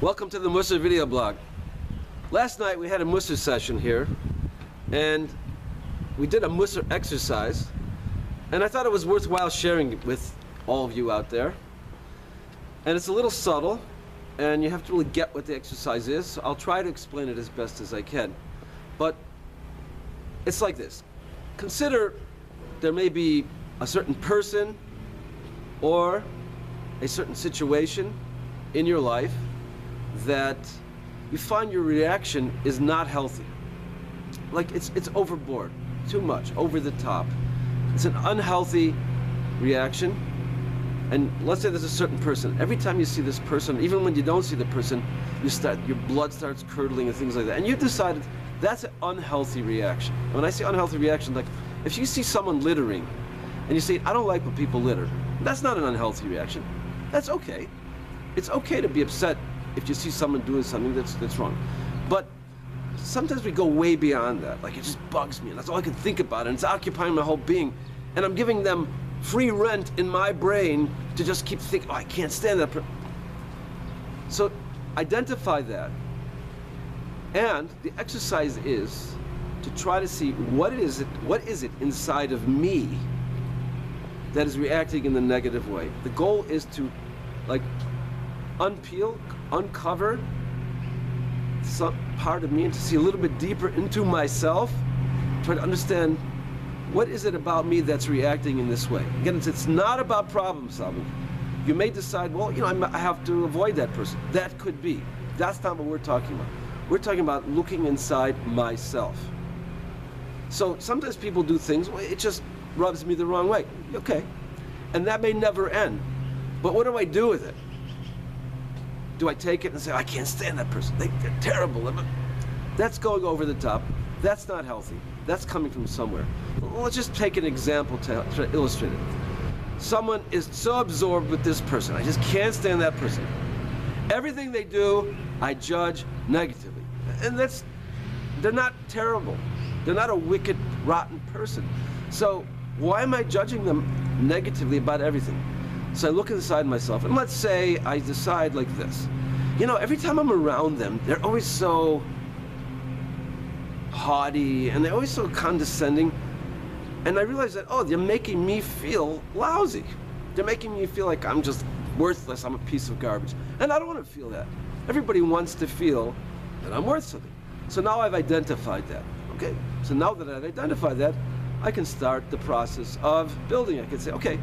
Welcome to the Mussar video blog. Last night we had a Mussar session here and we did a Mussar exercise, and I thought it was worthwhile sharing it with all of you out there. And it's a little subtle and you have to really get what the exercise is, so I'll try to explain it as best as I can. But it's like this. Consider there may be a certain person or a certain situation in your life that you find your reaction is not healthy. Like it's overboard, too much, over the top. It's an unhealthy reaction. And let's say there's a certain person. Every time you see this person, even when you don't see the person, your blood starts curdling and things like that. And you've decided that's an unhealthy reaction. And when I say unhealthy reaction, like if you see someone littering and you say, I don't like when people litter, that's not an unhealthy reaction. That's okay. It's okay to be upset if you see someone doing something that's wrong. But sometimes we go way beyond that. Like it just bugs me and that's all I can think about and it's occupying my whole being. And I'm giving them free rent in my brain to just keep thinking, oh, I can't stand that. So identify that. And the exercise is to try to see what is it inside of me that is reacting in the negative way. The goal is to like uncover some part of me and to see a little bit deeper into myself, try to understand what is it about me that's reacting in this way. Again, it's not about problem solving. You may decide, well, you know, I have to avoid that person. That could be. That's not what we're talking about. We're talking about looking inside myself. So sometimes people do things, well, it just rubs me the wrong way. Okay. And that may never end. But what do I do with it? Do I take it and say, I can't stand that person, they're terrible? That's going over the top. That's not healthy. That's coming from somewhere. Well, let's just take an example to illustrate it. Someone is so absorbed with this person. I just can't stand that person. Everything they do, I judge negatively. And they're not terrible. They're not a wicked, rotten person. So why am I judging them negatively about everything? So I look inside myself, and let's say I decide like this. You know, every time I'm around them, they're always so haughty, and they're always so condescending. And I realize that, oh, they're making me feel lousy. They're making me feel like I'm just worthless, I'm a piece of garbage. And I don't want to feel that. Everybody wants to feel that I'm worth something. So now I've identified that. Okay, so now that I've identified that, I can start the process of building. I can say, okay,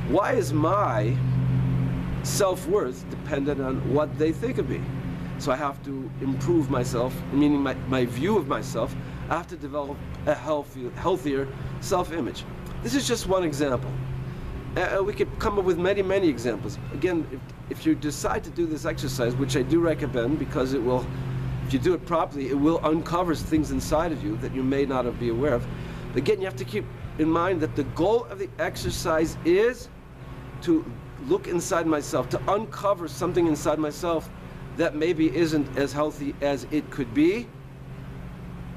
why is my self-worth dependent on what they think of me? So I have to improve myself, meaning my view of myself. I have to develop a healthier self-image. This is just one example. We could come up with many, many examples. Again, if you decide to do this exercise, which I do recommend because it will, if you do it properly, it will uncover things inside of you that you may not be aware of. But again, you have to keep in mind that the goal of the exercise is to look inside myself, to uncover something inside myself that maybe isn't as healthy as it could be,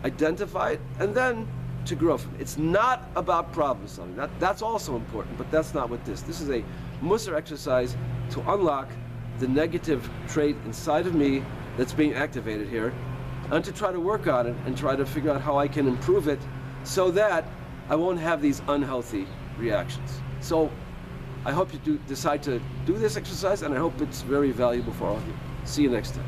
identify it, and then to grow from it. It's not about problem solving. That's also important, but that's not what this is a Mussar exercise to unlock the negative trait inside of me that's being activated here, and to try to work on it and try to figure out how I can improve it so that I won't have these unhealthy reactions. So I hope you decide to do this exercise, and I hope it's very valuable for all of you. See you next time.